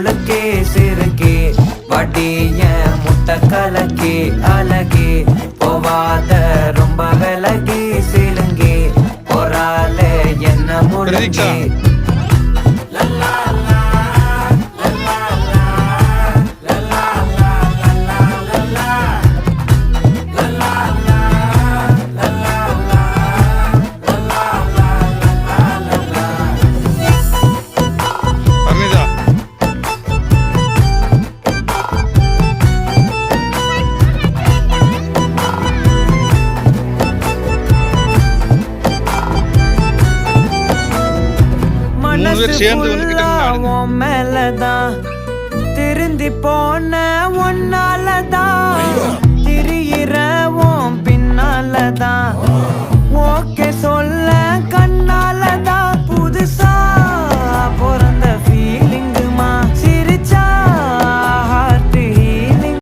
முழுக்கே சிறுக்கே வடிய முட்டை கலக்கி அழகி போவாத ரொம்ப விலகி சிலுங்கி பொறாலே என்ன முழுக்கி மேலதான் திருந்தி போன ஒன்னாலதான் திரியிறவும் பின்னாலதான் ஓகே சொல்ல கண்ணாலதான்